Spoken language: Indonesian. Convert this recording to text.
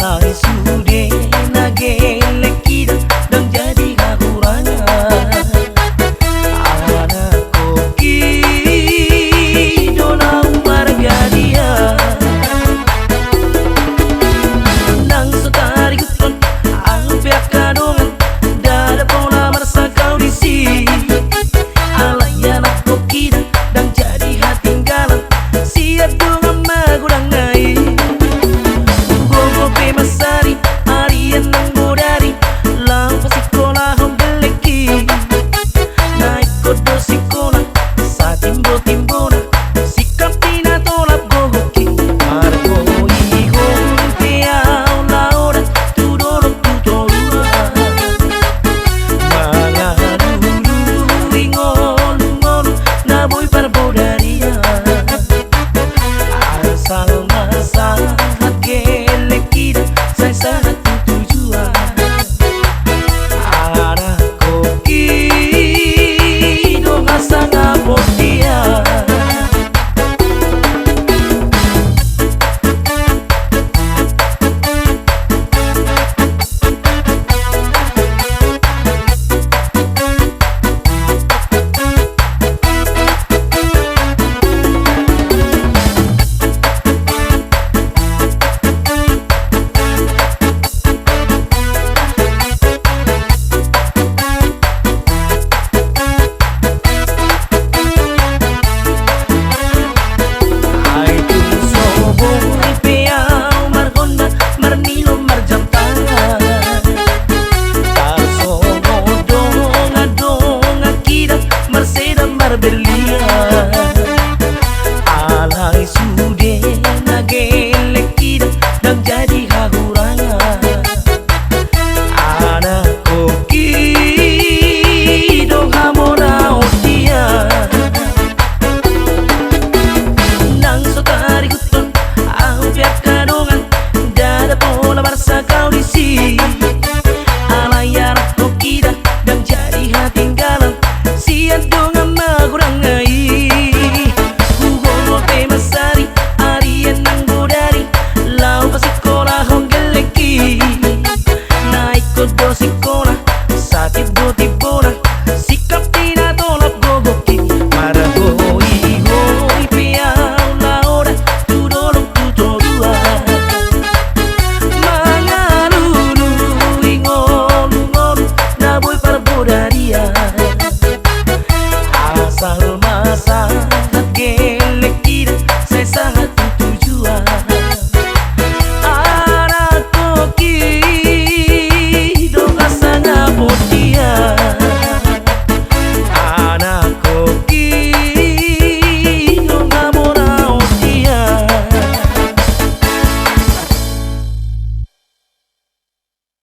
alai sude nagelek kita dan jadi kakurangan ana koki dona marga dia nang sotari guton ang pihak kadongan dada pola merasa kau di sini alai anak koki dan jadi hati galang siap dengan magurang ngai masari harian nang bodari lang pasikola hong beleki naik kodo sikola sa timbo timbona sikap tina tolap gogoki marco iho peao la hora tu dolo tu tolua mga lulu ingol ngol na boy para bodaria asal masa gelek kita saya sangat tujuan ada koki dong asa ngapot dia alai sude nagelek kita dan jadi kakurangan ana koki dong hamora dia nang sotari guton ang pihak kadongan dada pola barsa kau di sini alai anak koki dan jadi hati galang siap dengan magurang ngai masari harian nang bodari lau pasikola hong geleki naik kodo sikola sa tibo tibona sikap tina tolap gogoki marago ihoi peao la hora tu dolo tu tolua mga lulu ingol ngol na boy para bodaria asal masa